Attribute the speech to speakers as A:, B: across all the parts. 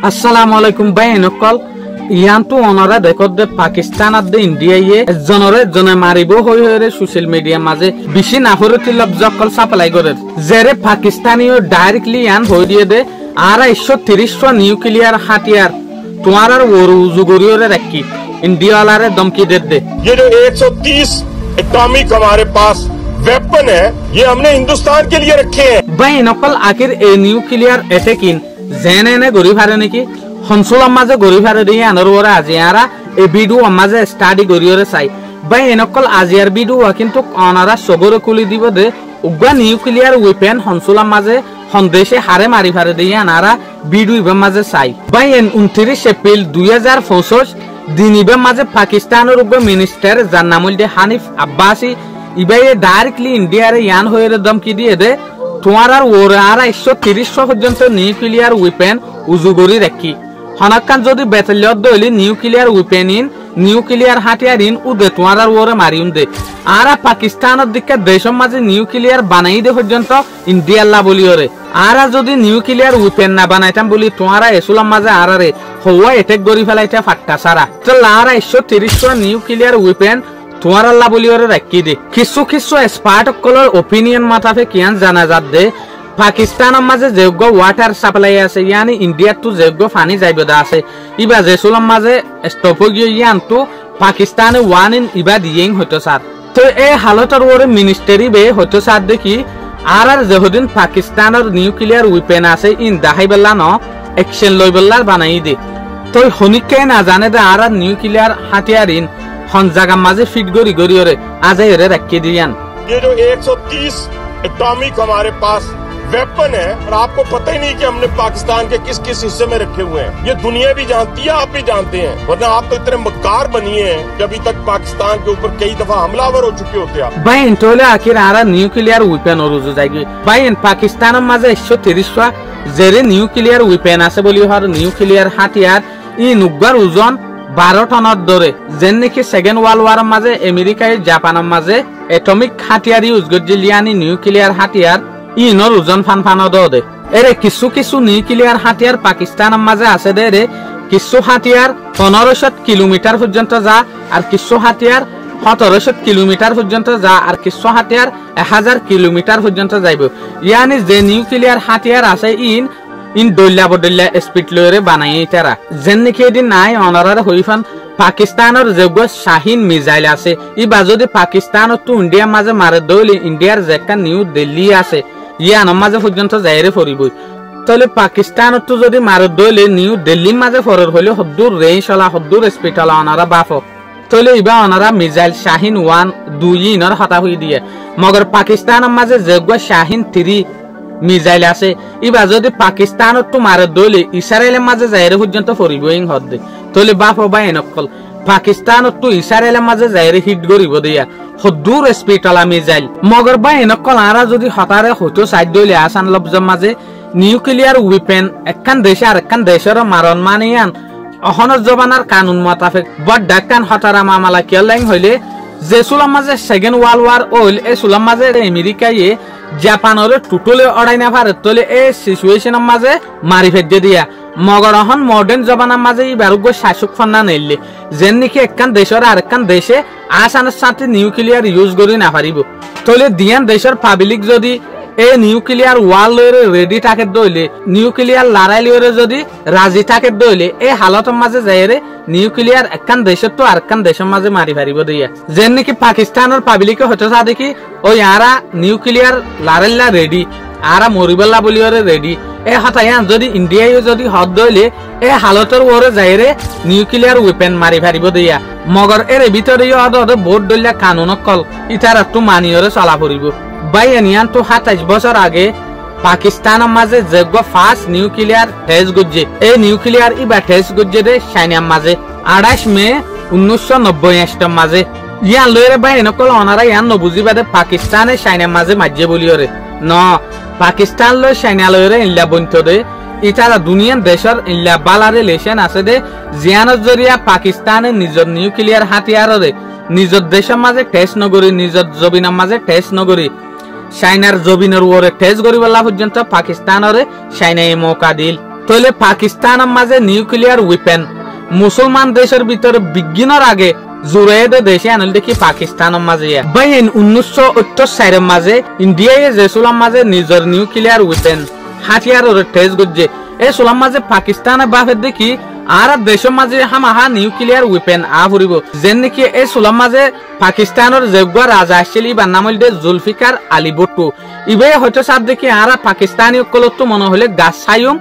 A: আসসালামু আলাইকুম ভাই নকল ইয়ান্তু অনরা দেখত দে পাকিস্তান আর দে ইন্ডিয়া ইয়ে জনে মারিব হই হইরে সোশ্যাল মিডিয়া মাঝে বেশি নাফরতি লফজ কল সাপ্লাই করে জেরে পাকিস্তানিও ডাইরেক্টলি ইয়ান হই দিয়ে দে আর 130 নিউক্লিয়ার হাতিয়ার তোমার আর ওরু জুগরিওরে রাখি इंडिया वाला रे धमकी दे दे।
B: ये जो 130 एटॉमिक हमारे पास वेपन है ये हमने हिंदुस्तान के लिए रखे हैं।
A: भाई नकल आखिर ए न्यूक्लियर अटैकिंग जेने ने गरी फारे नेकी हंसुल अम्माजे गरी फारे दिए आनर वरा आजियारा ए वीडियो अम्माजे स्टडी गरियोरे साई भाई नकल आजियार वीडियो किंतु अनारा सगरे कुली दिबो दे उग्गा न्यूक्लियर वेपन हंसुल अम्माजे हंदेशे हारे मारी फारे दिए आनारा वीडियो इबे माजे साई भाई 29 एप्रिल 2025 दिनिबे माजे पाकिस्तान और मिनिस्टर যার নাম হইল হানিফ আব্বাসি ইবাই ডাইরেক্টলি ইন্ডিয়ার ইয়ান হইরে ধমকি দিয়ে দে তোমার আর ওরা আর 130 পর্যন্ত নিউক্লিয়ার ওয়েপন উজুগরি রাখি হনাকান যদি বেতালিয়ত দইলি নিউক্লিয়ার ওয়েপন ইন নিউক্লিয়ার হাতিয়ার ইন উদে তোমার আর ওরে মারিউম দে আর পাকিস্তানের দিকে দেশের মাঝে নিউক্লিয়ার বানাই দে পর্যন্ত ইন্ডিয়া লা বলিওরে আর যদি নিউক্লিয়ার ওয়েপন না বানাইতাম বলি তোমারা এসুলাম মাঝে আরারে হওয়া অ্যাটাক করি ফেলাইতে ফাট্টা সারা তো লারা 130 নিউক্লিয়ার ওয়েপন তোমার আল্লাহ বলিওরে রাখি দে কিছু এক্সপার্ট কলর ওপিনিয়ন মাথাতে কিয়ান জানা যাত দে পাকিস্তানের মাঝে যোগ্য ওয়াটার সাপ্লাই আছে ইয়ানি ইন্ডিয়া তো যোগ্য পানি যাইব দা আছে ইবা জেসুলাম মাঝে স্টপ গিয়ে ইয়ান তো পাকিস্তানে ওয়ান ইন ইবা দিয়েই হতো স্যার তো এই হালতর ওরে মিনিস্টারি বে হতো স্যার দেখি আর যেদিন পাকিস্তানের নিউক্লিয়ার ওয়েপন আছে ইন দাহাইবেলা ন एक्शन लइबल्लार बनाई दे तो हनिके ना जाने दे आर निউক্লিয়ার হাতিয়ার इन हन जगह माजे फिट गोरी गोरी ओरे आज हेरे रखके दियान
B: ये जो 130 एटॉमिक हमारे पास वेपन है और आपको पता ही नहीं कि हमने पाकिस्तान के किस किस हिस्से में रखे हुए हैं ये दुनिया भी जानती है आप भी जानते हैं वरना आप तो इतने मक्कार बनिए हैं कि अभी तक पाकिस्तान के ऊपर कई दफा हमलावर हो चुके होते हैं
A: भाई इंटोले आखिर आरा निউক্লিয়ার वेपन और उजो जाएगी भाई पाकिस्तान माजे 130 जेरे নিউক্লিয়ার वेपन আছে বলি হর নিউক্লিয়ার হাতিয়ার ই নুগার ওজন 12 টনত ধরে যেন নাকি সেকেন্ড ওয়ার্ল্ড ওয়ার মাঝে আমেরিকা জাপানের মাঝে এটমিক হাতিয়ার ইউজ গজিলিয়ানি নিউক্লিয়ার হাতিয়ার ইনর ওজন ফান দে এরে কিছু নিউক্লিয়ার হাতিয়ার পাকিস্তানের মাঝে আছে দে রে কিছু হাতিয়ার 1500 কিলোমিটার পর্যন্ত যা আর কিছু হাতিয়ার 1700 কিলোমিটার পর্যন্ত যা আর কিছু হাতিয়ার 1000 কিলোমিটার পর্যন্ত যাইব ইয়ানি যে নিউক্লিয়ার হাতিয়ার আছে ইন দল্লা স্পিড লরে বানাই তারা যেন নাকি এদিন নাই অনারার হইফান পাকিস্তানের যোগ্য শাহিন মিসাইল আছে ইবা যদি পাকিস্তানত তো ইন্ডিয়ার মাঝে মারে দইলে ইন্ডিয়ার যেটা নিউ দিল্লি আছে ইয়ানোর মাঝে পর্যন্ত যাইরে ফরিবই তাহলে পাকিস্তানত তো যদি মারে দইলে নিউ দিল্লির মাঝে ফরর হইলে হদ্দুর রেঞ্জ হলা হদ্দুর স্পিড হলা অনারা বাফক তাহলে ইবা অনারা মিসাইল শাহিন 1 2 ইনর হতা হই দিয়ে মগর পাকিস্তানের মাঝে যোগ্য শাহিন 3 মিসাইল আছে ইবা যদি পাকিস্তানত তো মারে দইলে ইসরায়েলের মাঝে যাইরে পর্যন্ত ফরিবই হদ্দে তাহলে বাফ বাই নকল পাকিস্তানত তো ইসরায়েলের মাঝে যাইরে হিট করিব দিয়া হদ্দুর স্পিড হলা মিসাইল মগর বাই নকল আরা যদি হতারে হতো সাইড দইলে আসান লবজের মাঝে নিউক্লিয়ার ওয়েপন একখান দেশে আর একখান দেশের মারণ মানিয়ান অহনর জবানার কানুন মোতাবেক বড় ডাক্কান হতারা মামলা কেলেং হইলে যে সুলাম মাঝে সেকেন্ড ওয়ার্ল্ড ওয়ার ওইল এই সুলাম মাঝে আমেরিকায়ে জাপানের টোটালে অড়াই না পারে তোলে এই সিচুয়েশনের মাঝে মারি ফেলে দিয়া মগর অহন মডার্ন জবানার মাঝে বারুগ্য শাসক ফন্না নেইলে যেন নাকি একখান দেশের আর একখান দেশে আসানের সাথে নিউক্লিয়ার ইউজ করি না পারিব তোলে দিয়ান দেশের পাবলিক যদি এই নিউক্লিয়ার ওয়ার লইরে রেডি থাকে দইলে নিউক্লিয়ার লড়াই লইরে যদি রাজি থাকে দইলে এই হালতের মাঝে যাইরে নিউক্লিয়ার একখান দেশের তো আর একখান দেশের মাঝে মারি পারিব দিয়া যেন নাকি পাকিস্তানের পাবলিকে হতে চা দেখি ওই আরা নিউক্লিয়ার লড়াইলা রেডি আরা মরিবল্লা বলিওরে রেডি এই হতায়ান যদি ইন্ডিয়ায় যদি হদ দইলে এই হালতের ওরে যাইরে নিউক্লিয়ার ওয়েপন মারি পারিব দিয়া মগর এর ভিতরে বোর্ড দইলা কানুন কল ইতারা তো মানিওরে চলা পড়িব ভাই এনিয়ান তো 27 বছর আগে পাকিস্তানের মাঝে যোগ্য ফার্স্ট নিউক্লিয়ার টেস্ট গজ্জে এই নিউক্লিয়ার ইবা টেস্ট গজ্জে দে চাইনার মাঝে 28 মে 1990 মাঝে ইয়ান লইরে ভাই নকল অনারা ইয়ান নবুঝিবা দে পাকিস্তানে চাইনার মাঝে মাঝে বলিওরে ন পাকিস্তান লই চাইনা লইরে ইল্লা বন্ত দে ইতারা দুনিয়ার দেশের ইল্লা বালা রিলেশন আছে দে জিয়ানের জরিয়া পাকিস্তানে নিজের নিউক্লিয়ার হাতিয়ারে নিজের দেশের মাঝে টেস্ট নগরী নিজের জবিনের মাঝে টেস্ট নগরী চাইনার জবিনের ওরে টেস্ট করিবলা পর্যন্ত পাকিস্তানরে চাইনায় মৌকা দিল তাহলে পাকিস্তানের মাঝে নিউক্লিয়ার ওয়েপেন মুসলমান দেশের ভিতরে বিজ্ঞানের আগে জুড়ে দেশে আনল দেখি পাকিস্তানের মাঝে ভাই 1974 মাঝে ইন্ডিয়ায় যে সুলাম মাঝে নিজের নিউক্লিয়ার ওয়েপেন হাতিয়ার টেস্ট করছে এই সুলাম মাঝে পাকিস্তানের বাফের দেখি আর দেশের মাঝে হামাহা নিউক্লিয়ার ওয়েপেন ফুরিব যেন নাকি এই সুলাম মাঝে পাকিস্তানের যোগ্য রাজা আসছিল ইবার নাম হইল জুলফিকার আলী ভুট্টো ইবে হয়তো সাপ দেখি আর পাকিস্তানি অকলত মনে হলে গাছ ছাইম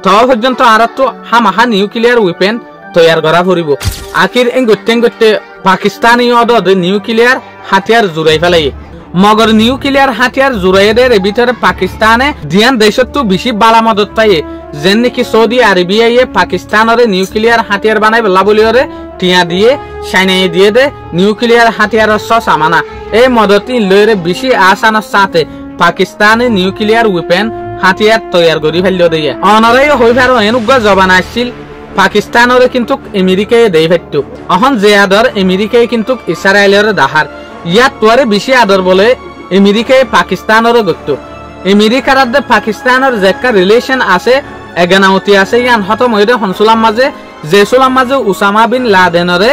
A: তো পর্যন্ত আর তো হামাহা নিউক্লিয়ার ওয়েপেন তৈয়ার করা ফুরিব আখির গতে পাকিস্তানি নিউক্লিয়ার হাতিয়ার জুড়াই ফেলাই মগর নিউক্লিয়ার হাতিয়ার জুড়াইদের ভিতরে পাকিস্তানে দিয়ান দেশত তো বেশি বালা মদত পাইয়ে যেন নাকি সৌদি আরবিয়ায় পাকিস্তানের নিউক্লিয়ার হাতিয়ার বানাই বেলা বলিওরে টিয়া দিয়ে সাইনাই দিয়ে দে নিউক্লিয়ার হাতিয়ারের সস আমানা এই মদতি লইরে বেশি আসানোর সাথে পাকিস্তানে নিউক্লিয়ার ওয়েপেন হাতিয়ার তৈয়ার করি ফেললো দিয়ে অনরাই হই ফেরো এনুগ্য জবান আসছিল পাকিস্তানের কিন্তু আমেরিকায় দেই ফেটতো অহন যে আদর আমেরিকায় কিন্তু ইসরায়েলের দাহার ইয়াত তোরে বেশি আদর বলে আমেরিকায় পাকিস্তানের গত্য আমেরিকার আদে পাকিস্তানের যে একটা রিলেশন আছে এগানাউতি আছে ইয়ান হতম হইরে হনসুলাম মাঝে যে সুলাম মাঝে উসামা বিন লাদেনরে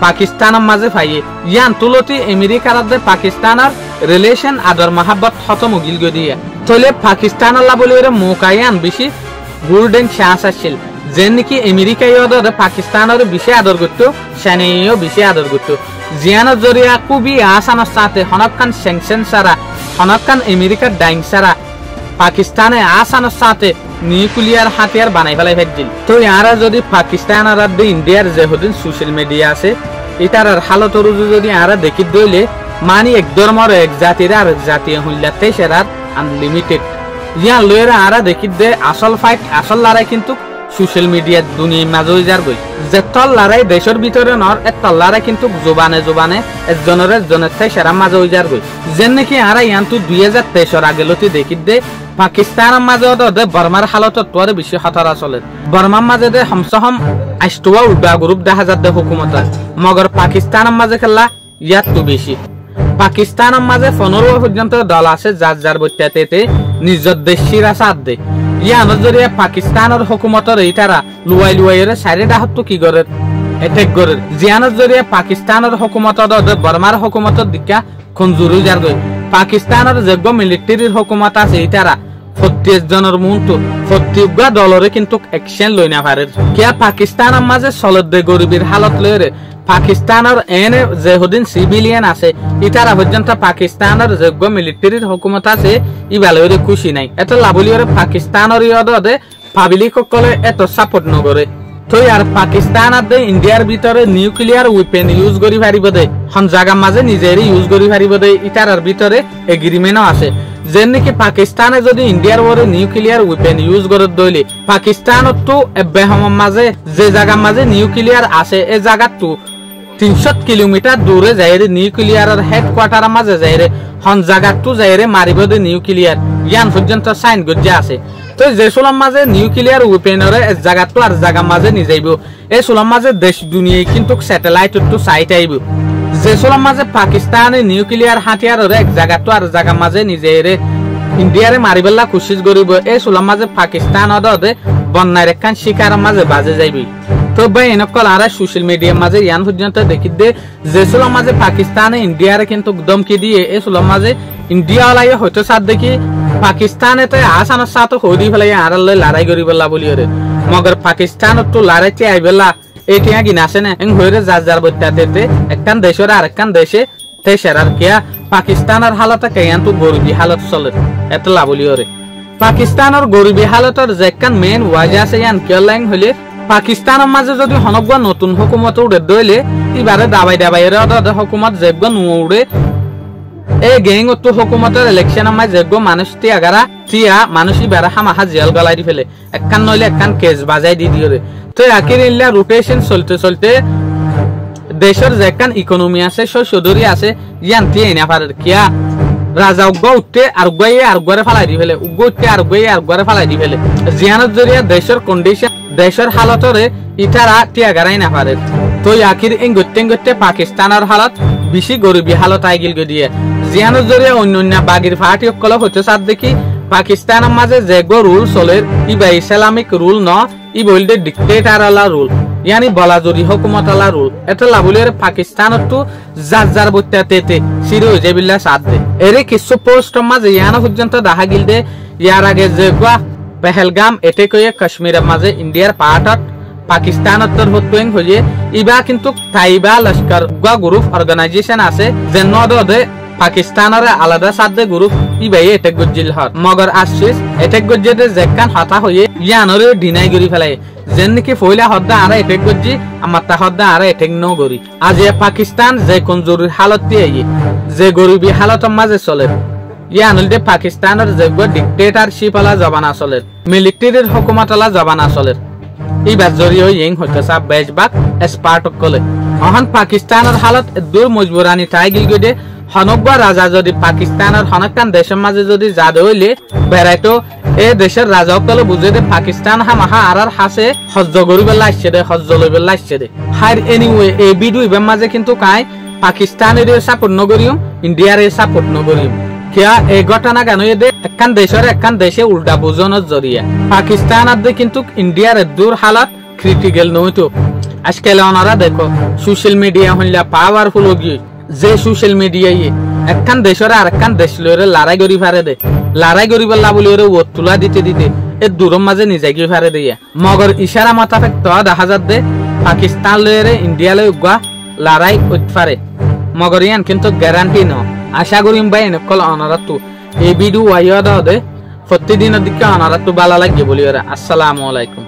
A: পাকিস্তানের মাঝে পাইয়ে ইয়ান তুলতি আমেরিকার আদে পাকিস্তানের রিলেশন আদর মাহাব্বত হতম গিল গদিয়ে তলে পাকিস্তানের লা বলি মোকায়ান বেশি গোল্ডেন চান্স আসছিল যেন নাকি আমেরিকায় পাকিস্তানের বেশি আদর করত সেনেও বেশি আদর করত জিয়ানের জরিয়া খুবই আসানোর সাথে হনকান স্যাংশন ছাড়া হনকান আমেরিকার ডাইং ছাড়া পাকিস্তানে আসানোর সাথে নিউক্লিয়ার হাতিয়ার বানাই ফেলাই ফেলছিল তো ইয়ারা যদি পাকিস্তান আর ইন্ডিয়ার যে হদিন সোশ্যাল মিডিয়া আছে এটার হালত যদি আরা দেখি দইলে মানি এক ধর্মর এক জাতির আর এক জাতি হইলাতে সেরার আনলিমিটেড ইয়ান লয়েরা আরা দেখি দে আসল ফাইট আসল লড়াই কিন্তু সোশ্যাল মিডিয়ার দুনিয়ার মাঝে যার গই যে তল লড়াই দেশের ভিতরে নর এক তল লড়াই কিন্তু জোবানে জোবানে একজনের থেকে সেরা মাঝে যার গই যেন নাকি আরা ইয়ান তো 2023 আগে লতি দেখি দে পাকিস্তানের মাঝে বর্মার হালত তোরে বেশি খতরা চলে বর্মার মাঝে দে হমসহম আইস্টোয়া উল্টা গ্রুপ দেখা যাচ্ছে হুকুমত মগর পাকিস্তানের মাঝে খেলা ইয়াত তো বেশি পাকিস্তানের মাঝে 15 পর্যন্ত দল আছে যার যার বইটাতে নিজের দেশিরা সাথ দে ইয়ানোর জরিয়া পাকিস্তানের হুকুমতর এইটারা লুয়াইয়ের সাইডে ডাহত কি করে এটেক করে জিয়ানোর জরিয়া পাকিস্তানের হুকুমতর বর্মার হুকুমতর দিকা খঞ্জুরু যার গই পাকিস্তানের যোগ্য মিলিটারির হুকুমত আছে এইটারা 40 জনের মুন্টু 40 দলরে কিন্তু অ্যাকশন লই না পারে কিয়া পাকিস্তানের মাঝে সলদ দে গরিবের হালত লইরে পাকিস্তানের এনে যে হদিন সিভিলিয়ান আছে ইতারা পর্যন্ত পাকিস্তানের যোগ্য মিলিটারির হুকুমত আছে ই ভালোরে খুশি নাই এত লাভলিয়রে পাকিস্তানের ইয়দে পাবলিক সকলে এত সাপোর্ট নকরে তো আর পাকিস্তান আর ইন্ডিয়ার ভিতরে নিউক্লিয়ার ওয়েপেন ইউজ করি পারিব দে হন জায়গা মাঝে নিজের ইউজ করি পারিব দে ইতার ভিতরে এগ্রিমেন্টও আছে যেন নাকি পাকিস্তানে যদি ইন্ডিয়ার ওরে নিউক্লিয়ার ওয়েপেন ইউজ করে দইলে পাকিস্তানত তো বেহমের মাঝে যে জায়গা মাঝে নিউক্লিয়ার আছে এই জায়গা তো 300 কিলোমিটার দূরে যাইরে নিউক্লিয়ারের হেডকোয়ার্টারের মাঝে যাইরে হন জায়গা তো যাইরে মারিব দে নিউক্লিয়ার ইয়ান পর্যন্ত সাইন গজ্জা আছে তো যে সুলাম মাঝে নিউক্লিয়ার ওয়েপেনরে এক জায়গা তো আর জায়গা মাঝে নি যাইব এই সুলাম মাঝে দেশ দুনিয়ায় কিন্তু স্যাটেলাইট তো সাইট আইব যে সুলাম মাঝে পাকিস্তানে নিউক্লিয়ার হাতিয়ারের এক জায়গা তো আর জায়গা মাঝে নিজেরে ইন্ডিয়ারে মারিবেলা কোশিশ করিব এই সুলাম মাঝে পাকিস্তান অদে বন্যার একখান শিকার মাঝে বাজে যাইবি তো ভাই এনেকল আর সোশ্যাল মিডিয়ার মাঝে ইয়ান পর্যন্ত দেখি দে যে সুলাম মাঝে পাকিস্তানে ইন্ডিয়ারে কিন্তু দমকি দিয়ে এই সুলাম মাঝে ইন্ডিয়া লাই হয়তো সাথ দেখি পাকিস্তানে তো আসানোর সাথে হইদি ফেলাই আর লড়াই করিবেলা বলিওরে মগর পাকিস্তান তো লড়াইতে আইবেলা এইটা কি নাছে না এং হইরে যার যার বইটাতে একখান দেশের আর একখান দেশে তে সেরার কিয়া পাকিস্তানের হালতে কেয়ান তো গরিবী হালত চলে এত লাভলিওরে পাকিস্তানের গরিবী হালতের যে একখান মেইন ওয়াজা আছে ইয়ান কেলাইং হইলে পাকিস্তানের মাঝে যদি হনক নতুন হুকুমত উড়ে দইলে এবারে দাবাই হুকুমত যেগ নুড়ে এই গেং তো হুকুমতের ইলেকশন আমায় যেগ মানুষ টিয়াগারা টিয়া মানুষই বেড়া হামাহা জেল গলাই দি ফেলে একখান নইলে একখান কেস বাজাই দি দিয়ে তো আখির ইল্লা রোটেশন চলতে চলতে দেশের যে একখান ইকোনমি আছে সদরি আছে ইয়ান টিয়ে না পারে কিয়া রাজা উগ্গ উঠতে আর উগ্গাইয়ে আর উগ্গরে ফালাই দি ফেলে উগ্গ উঠতে আর উগ্গাইয়ে আর উগ্গরে ফালাই দি ফেলে জিয়ানের জরিয়া দেশের কন্ডিশন দেশের হালতরে ইটারা টিয়াগারাই না পারে তো আখির এই গত্যে পাকিস্তানের হালত বেশি গরিবী হালত আইগিল দিয়ে জিয়ানের জরিয়া অন্য বাগির ফাটি সকল হতে সাথ দেখি পাকিস্তানের মাঝে যেগো রুল চলে ইবা ইসলামিক রুল ন ই বলতে ডিক্টেটার আলা রুল ইয়ানি বলাজুরি হুকুমত আলা রুল এটা লাবুলের পাকিস্তানত তো যার বত্যাতে সিরে হয়ে যাবিল্লা সাথ দে এরে কিছু পোস্ট মাঝে ইয়ানো পর্যন্ত দেখা গিল দে ইয়ার আগে যেগো পেহেলগাম এটে কয়ে কাশ্মীরের মাঝে ইন্ডিয়ার পার্টত পাকিস্তানত হতুং হয়ে ইবা কিন্তু তাইবা লস্কর গ্রুপ অর্গানাইজেশন আছে যে নদে পাকিস্তানের আলাদা সাথে গ্রুপ ইবাই এটেক গজ্জিল হর মগর আসছিস এটেক গজ্জিতে যেকান হতা হয়ে ইয়ানরে ডিনাই গরি ফেলাই যেন নাকি ফইলা হদ্দা আরা এটেক গজ্জি আমারটা হদ্দা আরা এটেক ন গরি আজ পাকিস্তান যে কোন জরুরি হালত দিয়ে যে গরিবী হালতের মাঝে চলে ইয়ানলদে পাকিস্তানের যে ডিক্টেটারশিপ আলা জবানা চলে মিলিটারির হুকুমত আলা জবানা চলে ইবার জরিয়ে ইং হইতেছা বেশবাক এক্সপার্ট কলে অহন পাকিস্তানের হালত দূর মজবুরানি তাই গিল গদে হনকবা রাজা যদি পাকিস্তানের হনকান দেশের মাঝে যদি জাদে হইলে বেড়াইতো এ দেশের রাজা কলে বুঝে দে পাকিস্তান হামাহা আরার হাসে হজ্জ গরিবেলা আসছে দে হজ্জ লইবেলা আসছে দে হার এনিওয়ে এ বিডু ইবের মাঝে কিন্তু কাই পাকিস্তানের সাপোর্ট নগরিয়ম ইন্ডিয়ার সাপোর্ট নগরিয়ম কিয়া এই ঘটনা কেন দে একখান দেশে উল্টা বুঝনের জরিয়া পাকিস্তান আদে কিন্তু ইন্ডিয়ার দূর হালাত ক্রিটিক্যাল নইতো আজকাল ওনারা দেখো সোশ্যাল মিডিয়া হইলা পাওয়ারফুল গিয়ে যে সোশ্যাল মিডিয়ায় একখান দেশের আর একখান দেশ লইরে লড়াই করি ফারে দে লড়াই করি বললা বলি ওরে ওত তুলা দিতে এ দূরের মাঝে নিজে গিয়ে ফারে দিয়া মগর ইশারা মাতাফেক তো দেখা যাত দে পাকিস্তান লইরে ইন্ডিয়া লই গা লড়াই করতে পারে মগর ইয়ান কিন্তু গ্যারান্টি ন আশা করিম ভাই নকল অনারাতু এই ভিডিও আইয়া দে প্রতিদিনের দিকে অনারাতু ভালো লাগে বলি ওরা আসসালামু আলাইকুম।